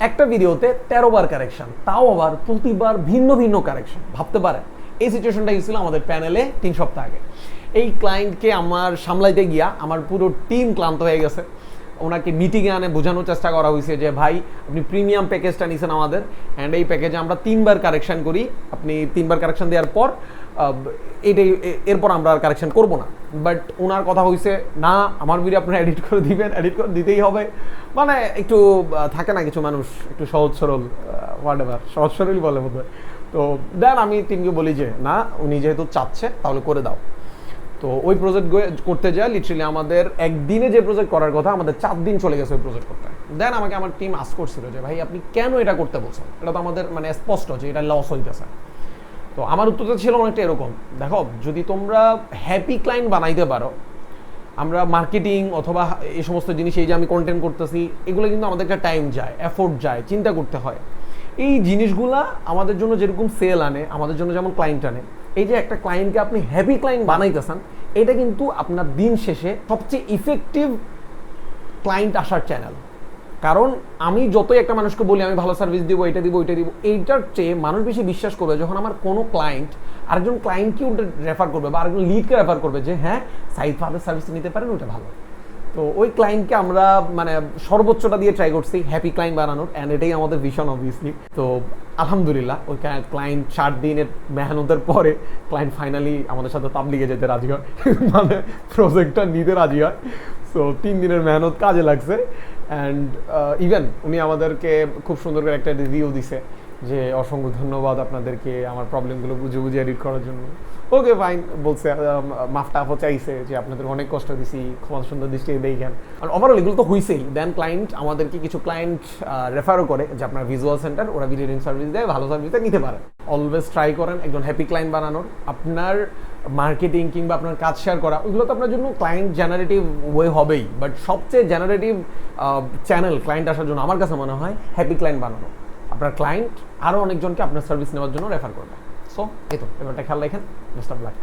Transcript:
একটা ভিডিওতে 13 বার কারেকশন, তাও আবার প্রতিবার ভিন্ন ভিন্ন কারেকশন। ভাবতে পারেন এই সিচুয়েশনটা ছিল আমাদের প্যানেলে 3 সপ্তাহ আগে। এই ক্লায়েন্টকে আমার সামলাইতে গিয়া আমার পুরো টিম ক্লান্ত হয়ে গেছে। ওনাকে মিটিংয়ে আনে বোঝানোর চেষ্টা করা হয়েছে যে ভাই আপনি প্রিমিয়াম প্যাকেজটা নিছেন আমাদের, অ্যান্ড এই প্যাকেজে আমরা 3 বার কারেকশন করি, আপনি 3 বার কারেকশন দেওয়ার পর এটাই, এরপর আমরা আর কারেকশন করবো না। বাট ওনার কথা হয়েছে না, আমার ভিডিও আপনারা এডিট করে দিবেন, এডিট করে দিতেই হবে। মানে একটু থাকে না কিছু মানুষ একটু সহজ সরল, হোয়াট এভার, সহজ সরলই বলে বোধ হয়। তো দেন আমি টিমকে বলি যে না, উনি যেহেতু চাচ্ছে তাহলে করে দাও। তো ওই প্রজেক্ট করতে যায় লিটারালি আমাদের একদিনে যে প্রজেক্ট করার কথা আমাদের 4 দিন চলে গেছে ওই প্রজেক্ট করতে। দেন আমাকে আমার টিম আস্ক করছিল যে ভাই আপনি কেন এটা করতে বলছেন, এটা তো আমাদের মানে স্পষ্ট যে এটা লস হইতেছে। তো আমার উত্তরটা ছিল অনেকটা এরকম, দেখো যদি তোমরা হ্যাপি ক্লায়েন্ট বানাইতে পারো, আমরা মার্কেটিং অথবা এই সমস্ত জিনিস, এই যে আমি কন্টেন্ট করতেছি, এগুলো কিন্তু আমাদের একটা টাইম যায়, এফোর্ট যায়, চিন্তা করতে হয়। এই জিনিসগুলা আমাদের জন্য যেরকম সেল আনে, আমাদের জন্য যেমন ক্লায়েন্ট আনে, এই যে একটা ক্লায়েন্টকে আপনি হ্যাপি ক্লায়েন্ট বানাইতেছেন, এটা কিন্তু আপনার দিন শেষে সবচেয়ে ইফেক্টিভ ক্লায়েন্ট আসার চ্যানেল। কারণ আমি যতই একটা মানুষকে বলি আমি ভালো সার্ভিস দিব, এটা দিব, ওইটা দিব, এইটার চেয়ে মানুষ বেশি বিশ্বাস করবে যখন আমার কোনো ক্লায়েন্ট আরেকজন ক্লায়েন্টকে ওটা রেফার করবে বা আরেকজন লিডকে রেফার করবে যে হ্যাঁ সাইদ ফাদের সার্ভিস নিতে পারেন, ওটা ভালো। তো ওই ক্লায়েন্টকে আমরা মানে সর্বোচ্চটা দিয়ে ট্রাই করছি হ্যাপি ক্লায়েন্ট বানানোর, অ্যান্ড এটাই আমাদের ভিশন অবভিয়াসলি। তো আলহামদুলিল্লাহ ওই ক্লায়েন্ট 60 দিনের মেহনতের পরে ক্লায়েন্ট ফাইনালি আমাদের সাথে তাবলিগে যেতে রাজি হয়, মানে প্রজেক্টটা নিতে রাজি হয়। সো 3 দিনের মেহনত কাজে লাগছে। অ্যান্ড ইভেন উনি আমাদেরকে খুব সুন্দর করে একটা রিভিউ দিছে যে অসংখ্য ধন্যবাদ আপনাদেরকে আমার প্রবলেমগুলো বুঝে বুঝে এডিট করার জন্য। ওকে ফাইন বলছে, মাফটাফও চাইছে যে আপনাদের অনেক কষ্ট দিছি, খুব সুন্দর দৃষ্টি দেখেন। আর ওভারঅল এগুলো তো হয়েছেই। দেন ক্লায়েন্ট আমাদেরকে কিছু ক্লায়েন্ট রেফারও করে যে আপনার ভিজুয়াল সেন্টার, ওরা ভিডিও এডিটিং সার্ভিস দেয়, ভালো সার্ভিস দেয়, নিতে পারেন। অলওয়েজ ট্রাই করেন একজন হ্যাপি ক্লায়েন্ট বানানোর। আপনার মার্কেটিং কিংবা আপনার কাজ শেয়ার করা, ওইগুলো তো আপনার জন্য ক্লায়েন্ট জেনারেটিভ ওয়ে হবেই, বাট সবচেয়ে জেনারেটিভ চ্যানেল ক্লায়েন্ট আসার জন্য আমার কাছে মনে হয় হ্যাপি ক্লায়েন্ট বানানো। আপনার ক্লায়েন্ট আরও অনেকজনকে আপনার সার্ভিস নেওয়ার জন্য রেফার করবে। সো এই তো, এবারটা খেয়াল রাখেন। Best of luck.